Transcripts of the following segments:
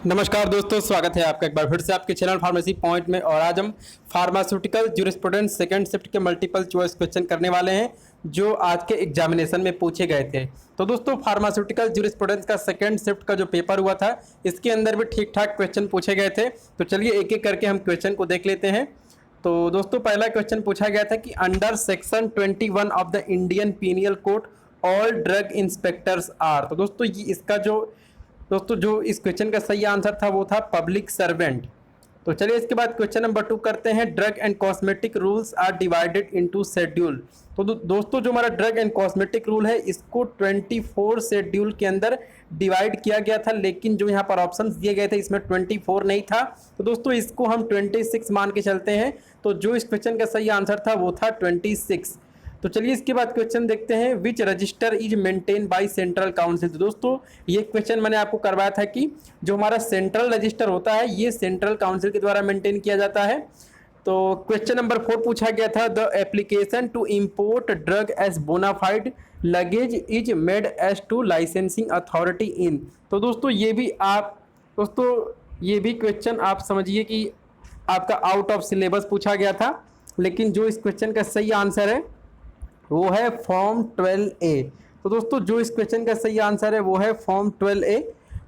नमस्कार दोस्तों, स्वागत है आपका एक बार फिर से आपके चैनल फार्मेसी पॉइंट में। और आज हम फार्मास्यूटिकल ज्यूरिस्प्रूडेंस सेकंड शिफ्ट के मल्टीपल चॉइस क्वेश्चन करने वाले हैं जो आज के एग्जामिनेशन में पूछे गए थे। तो दोस्तों, फार्मास्यूटिकल ज्यूरिस्प्रूडेंस का सेकंड शिफ्ट का जो पेपर हुआ था इसके अंदर भी ठीक ठाक क्वेश्चन पूछे गए थे। तो चलिए एक एक करके हम क्वेश्चन को देख लेते हैं। तो दोस्तों, पहला क्वेश्चन पूछा गया था कि under section 21 of the Indian penal code all drug inspectors are. तो दोस्तों इसका जो इस क्वेश्चन का सही आंसर था वो था पब्लिक सर्वेंट। तो चलिए इसके बाद क्वेश्चन नंबर 2 करते हैं। Drug and cosmetic rules are divided into schedule. तो दोस्तों जो हमारा ड्रग एंड कॉस्मेटिक रूल है इसको 24 शेड्यूल के अंदर डिवाइड किया गया था, लेकिन जो यहाँ पर ऑप्शंस दिए गए थे इसमें 24 नहीं था। तो दोस्तों इसको हम 26 मान के चलते हैं। तो जो इस क्वेश्चन का सही आंसर था वो था 26। तो चलिए इसके बाद क्वेश्चन देखते हैं। Which register is maintain by central council. तो दोस्तों ये क्वेश्चन मैंने आपको करवाया था कि जो हमारा सेंट्रल रजिस्टर होता है ये सेंट्रल काउंसिल के द्वारा मेंटेन किया जाता है। तो क्वेश्चन नंबर 4 पूछा गया था। The application to import drug as bona fide luggage is made as to licensing authority in. तो दोस्तों ये भी क्वेश्चन आप समझिए कि आपका आउट ऑफ सिलेबस पूछा गया था, लेकिन जो इस क्वेश्चन का सही आंसर है वो है फॉर्म 12A। तो दोस्तों जो इस क्वेश्चन का सही आंसर है वो है फॉर्म 12A।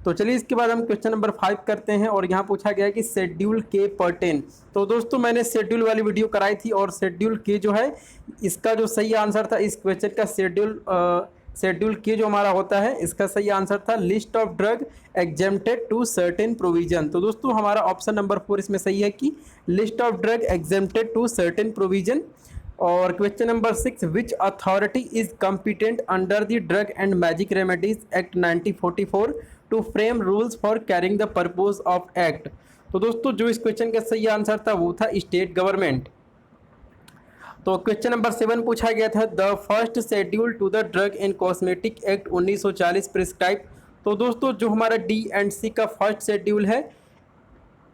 तो चलिए इसके बाद हम क्वेश्चन नंबर 5 करते हैं और यहाँ पूछा गया है कि शेड्यूल के पर्टेन। तो दोस्तों मैंने शेड्यूल वाली वीडियो कराई थी और शेड्यूल के जो है इसका जो सही आंसर था इस क्वेश्चन का शेड्यूल के जो हमारा होता है इसका सही आंसर था list of drug exempted to certain provision. तो दोस्तों हमारा ऑप्शन नंबर 4 इसमें सही है कि list of drug exempted to certain provision. और question number 6, which authority is competent under the drug and magic remedies act 1944 to frame rules for carrying the purpose of act. तो दोस्तों जो इस question का सही आंसर था वो था स्टेट गवर्नमेंट। तो क्वेश्चन नंबर 7 पूछा गया था। The first schedule to the drug and cosmetic act 1940 prescribe. तो दोस्तों जो हमारा D&C का फर्स्ट शेड्यूल है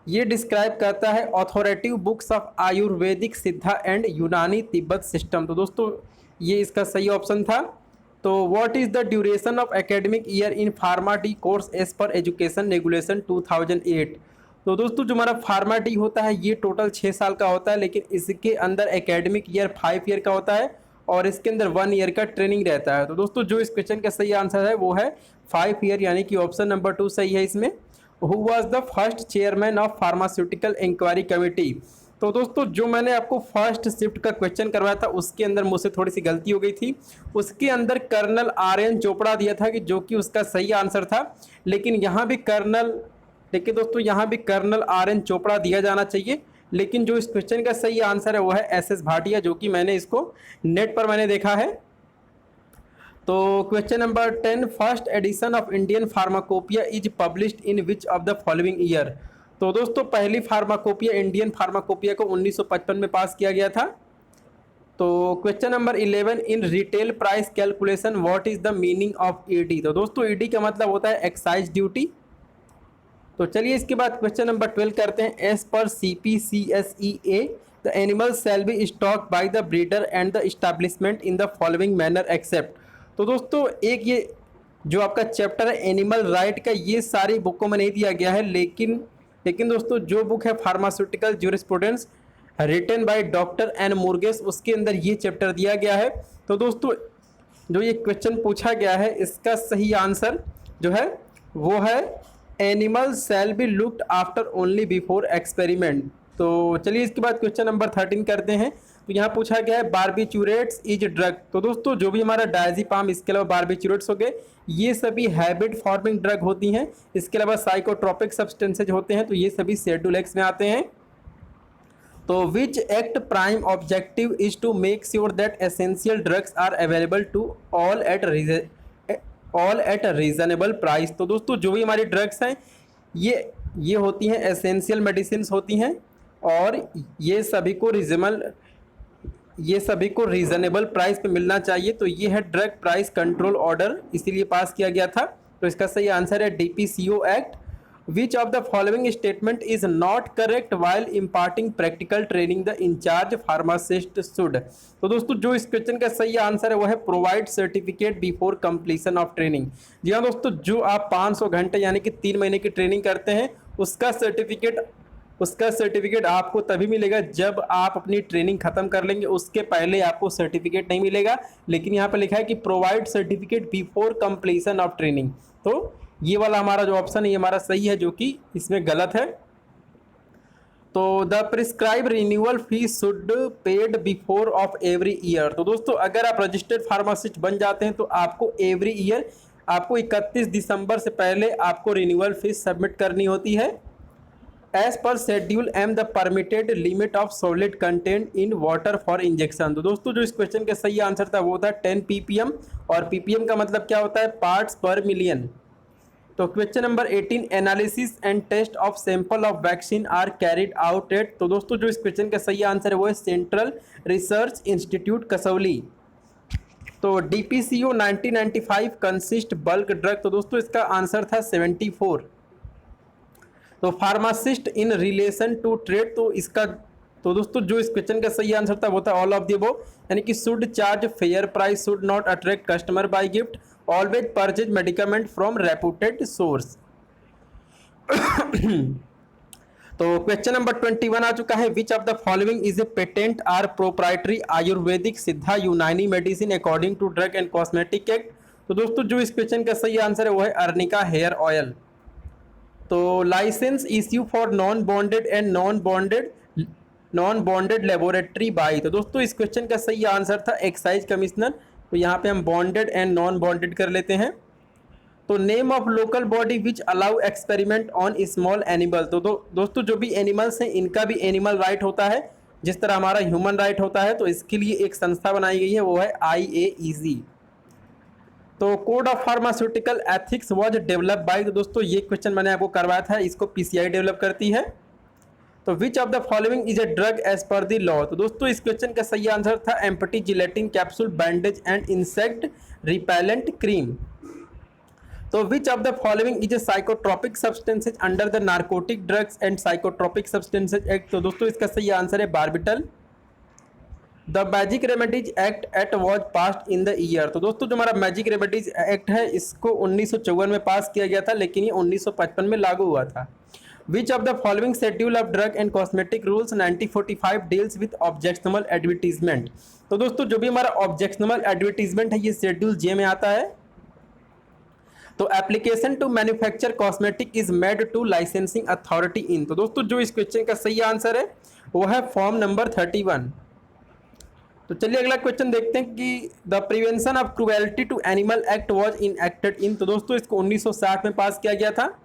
ये डिस्क्राइब करता है ऑथोरेटिव बुक्स ऑफ आयुर्वेदिक, सिद्धा एंड यूनानी तिब्बत सिस्टम। तो दोस्तों ये इसका सही ऑप्शन था। तो what is the duration of academic year in pharma D course as per education regulation 2008। तो दोस्तों जो हमारा फार्मा डी होता है ये टोटल 6 साल का होता है, लेकिन इसके अंदर एकेडमिक ईयर 5 ईयर का होता है और इसके अंदर 1 ईयर का ट्रेनिंग रहता है। तो दोस्तों जो इस क्वेश्चन का सही आंसर है वो है 5 ईयर, यानी कि ऑप्शन नंबर 2 सही है इसमें। Who was the first chairman of pharmaceutical inquiry committee। तो दोस्तों जो मैंने आपको फर्स्ट शिफ्ट का क्वेश्चन करवाया था उसके अंदर मुझसे थोड़ी सी गलती हो गई थी। उसके अंदर कर्नल RN चोपड़ा दिया था कि जो कि उसका सही आंसर था, लेकिन यहाँ भी कर्नल RN चोपड़ा दिया जाना चाहिए। लेकिन जो इस क्वेश्चन का सही आंसर है वो है SS भाटिया, जो कि मैंने इसको नेट पर मैंने देखा है। तो question number 10, first edition of Indian pharmacopoeia is published in which of the following year. तो दोस्तों पहली फार्माकोपिया इंडियन फार्माकोपिया को 1955 में पास किया गया था। तो question number 11, in retail price calculation what is the meaning of ED। तो दोस्तों ED का मतलब होता है एक्साइज ड्यूटी। तो चलिए इसके बाद क्वेश्चन नंबर 12 करते हैं। As per CPCSEA the animal shall be stock by the breeder and the establishment in the following manner except. तो दोस्तों एक ये जो आपका चैप्टर है एनिमल राइट का ये सारी बुकों में नहीं दिया गया है, लेकिन दोस्तों जो बुक है pharmaceutical jurisprudence written by doctor N Murugesh उसके अंदर ये चैप्टर दिया गया है। तो दोस्तों जो ये क्वेश्चन पूछा गया है इसका सही आंसर जो है वो है animal shall B looked after only before experiment. तो चलिए इसके बाद क्वेश्चन नंबर 13 करते हैं। तो यहाँ पूछा गया है बारबिचूरेट्स इज ड्रग। तो दोस्तों जो भी हमारा डायज़ेपाम इसके अलावा बारबिचूरेट्स हो गए ये सभी हैबिट फॉर्मिंग ड्रग होती हैं। इसके अलावा साइकोट्रोपिक सब्सटेंसेज होते हैं, तो ये सभी शेड्यूल एक्स में आते हैं। तो which act prime objective is to make sure that essential drugs are available to all at reasonable price. तो दोस्तों जो भी हमारी ड्रग्स हैं ये होती हैं एसेंशियल मेडिसिन होती हैं और ये सभी को रीजनेबल प्राइस पे मिलना चाहिए। तो ये है ड्रग प्राइस कंट्रोल ऑर्डर, इसीलिए पास किया गया था। तो इसका सही आंसर है DPCO act. Which of the following statement is not correct while imparting practical training the in charge pharmacist should. तो दोस्तों जो इस क्वेश्चन का सही आंसर है वो है provide certificate before completion of training. जी हाँ दोस्तों, जो आप 500 घंटे यानी कि 3 महीने की ट्रेनिंग करते हैं उसका सर्टिफिकेट आपको तभी मिलेगा जब आप अपनी ट्रेनिंग खत्म कर लेंगे, उसके पहले आपको सर्टिफिकेट नहीं मिलेगा। लेकिन यहाँ पे लिखा है कि provide certificate before completion of training, तो ये वाला हमारा जो ऑप्शन है ये हमारा सही है, जो कि इसमें गलत है। तो the prescribe renewal fees should paid before of every year. तो दोस्तों अगर आप रजिस्टर्ड फार्मासिस्ट बन जाते हैं तो आपको एवरी ईयर आपको 31 दिसंबर से पहले आपको रिन्यूअल फीस सबमिट करनी होती है। As per schedule M the permitted limit of solid content in water for injection. तो दोस्तों जो इस क्वेश्चन का सही आंसर था वो था 10 ppm, और ppm का मतलब क्या होता है, पार्ट्स पर मिलियन। तो question number 18, analysis and test of sample of vaccine are carried out at. तो दोस्तों जो इस क्वेश्चन का सही आंसर है वो है सेंट्रल रिसर्च इंस्टीट्यूट कसौली। तो DPCO 1995 कंसिस्ट बल्क ड्रग। तो दोस्तों इसका आंसर था 74। तो pharmacist in relation to trade, तो दोस्तों जो इस क्वेश्चन का सही आंसर था वो था ऑल ऑफ द अबव, यानी कि should charge fair price, should not attract customer by gift, always purchase medicament from reputed source. तो क्वेश्चन नंबर 21 आ चुका है, which of the following is a patent or proprietary Ayurvedic Siddha Unani medicine according to drug and cosmetic act. तो दोस्तों जो इस question का सही आंसर है वो है अर्निका हेयर ऑयल। तो licence issue for non bonded and non bonded laboratory by. तो दोस्तों इस क्वेश्चन का सही आंसर था एक्साइज कमिश्नर। तो यहाँ पे हम बॉन्डेड एंड नॉन बॉन्डेड कर लेते हैं। तो name of local body which allow experiment on small animal. तो दोस्तों जो भी एनिमल्स हैं इनका भी एनिमल राइट होता है, जिस तरह हमारा ह्यूमन राइट होता है। तो इसके लिए एक संस्था बनाई गई है, वो है IAEC। तो code of pharmaceutical ethics was develop by. तो दोस्तों ये क्वेश्चन मैंने आपको करवाया था, इसको PCI डेवलप करती है। तो which of the following is a drug as per the law. तो दोस्तों इस क्वेश्चन का सही आंसर था empty gelatin capsule bandage and insect repellent cream. तो which of the following is a psychotropic substances under the narcotic drugs and psychotropic substances act. तो दोस्तों इसका सही आंसर है barbital. The magic remedies act at was passed in the year. तो दोस्तों जो हमारा मैजिक रेमेडीज एक्ट है इसको 1954 में पास किया गया था, लेकिन ये 1955 में लागू हुआ था। Which of the following schedule of drug and cosmetic rules 1945 deals with objectionable advertisement. तो दोस्तों जो भी हमारा ऑब्जेक्शनबल एडवर्टीजमेंट है ये शेड्यूल J में आता है। तो application to manufacture cosmetic is made to licensing authority in. तो दोस्तों जो इस क्वेश्चन का सही आंसर है वो है फॉर्म नंबर 31। तो चलिए अगला क्वेश्चन देखते हैं कि the prevention of cruelty to animal act was enacted in. तो दोस्तों इसको 1960 में पास किया गया था।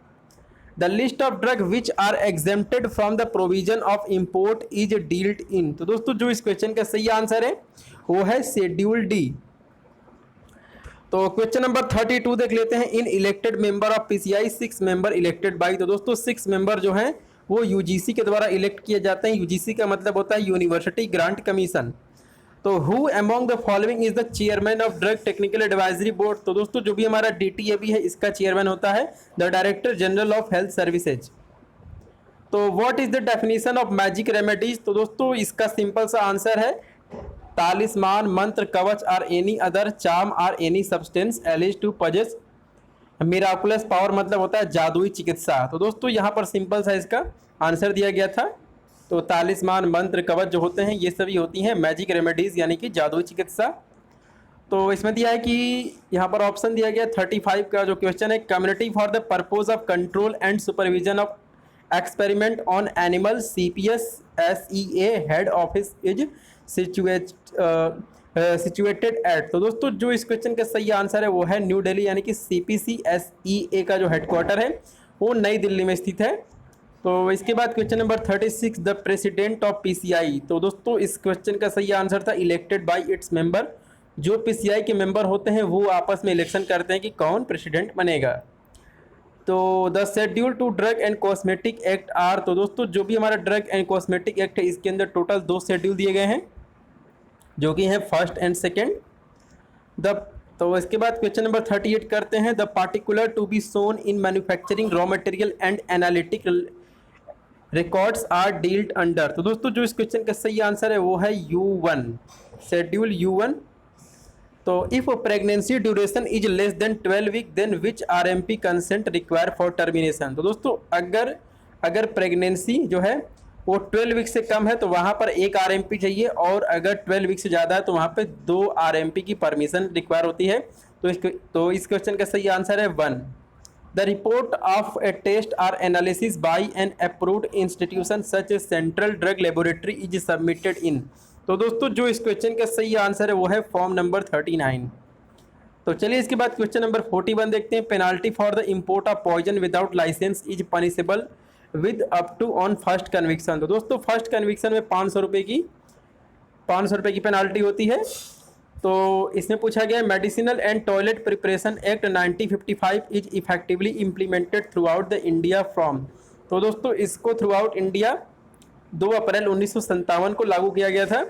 The list of drug which are exempted from the provision of import is dealt in. तो दोस्तों जो इस क्वेश्चन का सही आंसर है वो है शेड्यूल D। तो क्वेश्चन नंबर 32 देख लेते हैं, in elected member of PCI 6 member elected by. तो दोस्तों 6 मेंबर जो हैं वो UGC के द्वारा इलेक्ट किए जाते हैं। UGC का मतलब होता है यूनिवर्सिटी ग्रांट कमीशन। तो who among the following is the chairman of drug technical advisory board. तो दोस्तों जो भी हमारा DTAB है इसका चेयरमैन होता है the director general of health services. तो what is the definition of magic remedies. तो दोस्तों इसका सिंपल सा आंसर है तालिस्मान, मंत्र, कवच और एनी अदर चार्म और any substance alleged to possess miraculous power, मतलब होता है जादुई चिकित्सा। तो दोस्तों यहाँ पर सिंपल सा इसका आंसर दिया गया था। तो तालिस्मान, मंत्र, कवच जो होते हैं ये सभी होती हैं मैजिक रेमेडीज यानी कि जादुई चिकित्सा। तो इसमें दिया है कि यहाँ पर ऑप्शन दिया गया 35 का जो क्वेश्चन है, community for the purpose of control and supervision of experiment on animal CPS SEA head office is situated at. तो दोस्तों जो इस क्वेश्चन का सही आंसर है वो है न्यू दिल्ली, यानी कि CPC SEA का जो हेडक्वार्टर है वो नई दिल्ली में स्थित है। तो इसके बाद question number 36, the president of PCI। तो दोस्तों इस क्वेश्चन का सही आंसर था इलेक्टेड बाय इट्स मेंबर। जो PCI के मेंबर होते हैं वो आपस में इलेक्शन करते हैं कि कौन प्रेसिडेंट बनेगा। तो the schedule to drug and cosmetic act are. तो दोस्तों जो भी हमारा ड्रग एंड कॉस्मेटिक एक्ट है इसके अंदर टोटल 2 शेड्यूल दिए गए हैं जो कि हैं फर्स्ट एंड सेकेंड। द तो इसके बाद क्वेश्चन नंबर 38 करते हैं। The particular to be shown in manufacturing raw material and analytic records are dealt under. तो दोस्तों जो इस क्वेश्चन का सही आंसर है वो है U1, शेड्यूल U1। तो if pregnancy duration is less than 12 week then which RMP consent require for termination. तो दोस्तों अगर प्रेगनेंसी जो है वो 12 वीक से कम है तो वहाँ पर 1 RMP चाहिए, और अगर 12 वीक से ज़्यादा है तो वहाँ पे 2 RMP की परमिशन रिक्वायर होती है। तो इस क्वेश्चन का सही आंसर है 1। The report of a test or analysis by an approved institution such a central drug laboratory is submitted in. तो दोस्तों जो इस क्वेश्चन का सही आंसर है वो है फॉर्म नंबर 39। तो चलिए इसके बाद क्वेश्चन नंबर 41 देखते हैं। Penalty for the import of poison without licence is punishable with up to on first conviction. तो दोस्तों फर्स्ट कन्विक्शन में 500 रुपये की पेनाल्टी होती है। तो इसमें पूछा गया medicinal and toilet preparation act 1955 is effectively implemented through out the India from. तो दोस्तों इसको थ्रू आउट इंडिया 2 अप्रैल 1957 को लागू किया गया था।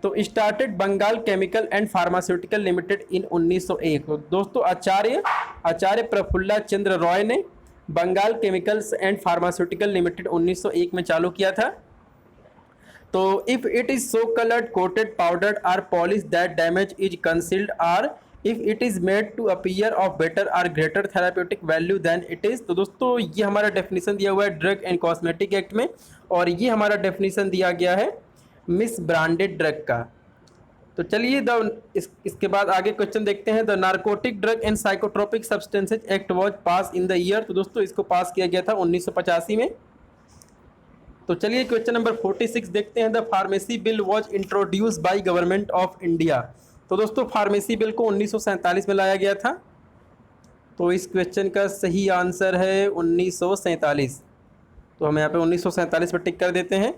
तो started Bengal chemical and pharmaceutical limited in 1901। तो दोस्तों आचार्य प्रफुल्ला चंद्र रॉय ने Bengal chemicals and pharmaceutical limited 1901 में चालू किया था। तो if it is so coloured coated powdered or polish that damage is concealed or if it is made to appear of better or greater therapeutic value than it is. तो दोस्तों ये हमारा definition दिया हुआ है ड्रग एंड कॉस्मेटिक एक्ट में, और ये हमारा डेफिनेशन दिया गया है मिस ब्रांडेड ड्रग का। तो चलिए इसके बाद आगे क्वेश्चन देखते हैं। The narcotic drug and psychotropic substances act was pass in the year. तो दोस्तों इसको पास किया गया था 1985 में। तो चलिए क्वेश्चन नंबर 46 देखते हैं। The pharmacy bill was introduce by government of India. तो दोस्तों फार्मेसी बिल को 1947 में लाया गया था। तो इस क्वेश्चन का सही आंसर है 1947। तो हम यहाँ पे 1947 पर टिक कर देते हैं।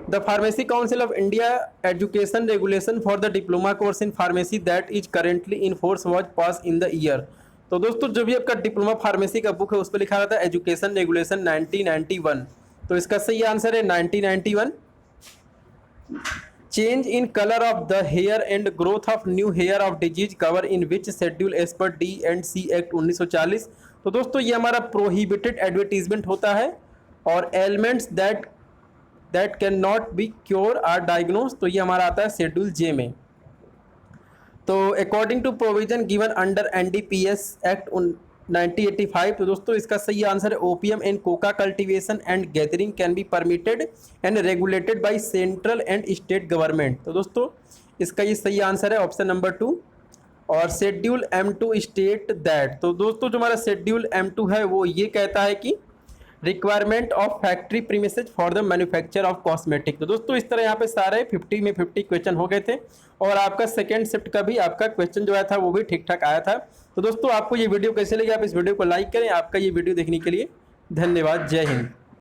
The pharmacy council of India education regulation for the diploma course in pharmacy that is currently in force was pass in the year. तो दोस्तों जो भी आपका डिप्लोमा फार्मेसी का बुक है उस पर लिखा रहता है एजुकेशन रेगुलेशन 1991। तो इसका सही आंसर है 1991। Change in colour of the hair and growth of new hair of disease cover in which schedule as per D&C act 1940। तो दोस्तों ये हमारा प्रोहिबिटेड एडवर्टीजमेंट होता है, और elements that can not be cure or diagnose. तो ये हमारा आता है शेड्यूल J में। तो according to provision given under NDPS act 1985। तो दोस्तों इसका सही आंसर है opium and coca cultivation and gathering can be permitted and regulated by central and state government. तो दोस्तों इसका ये सही आंसर है ऑप्शन नंबर 2। और शेड्यूल M2 स्टेट दैट। तो दोस्तों जो हमारा शेड्यूल M2 है वो ये कहता है कि requirement of factory premises for the manufacture of cosmetic. तो दोस्तों इस तरह यहाँ पे सारे 50 में 50 क्वेश्चन हो गए थे, और आपका सेकेंड शिफ्ट का भी आपका क्वेश्चन जो आया था वो भी ठीक ठाक आया था। तो दोस्तों आपको ये वीडियो कैसे लगी, आप इस वीडियो को लाइक करें। आपका ये वीडियो देखने के लिए धन्यवाद। जय हिंद।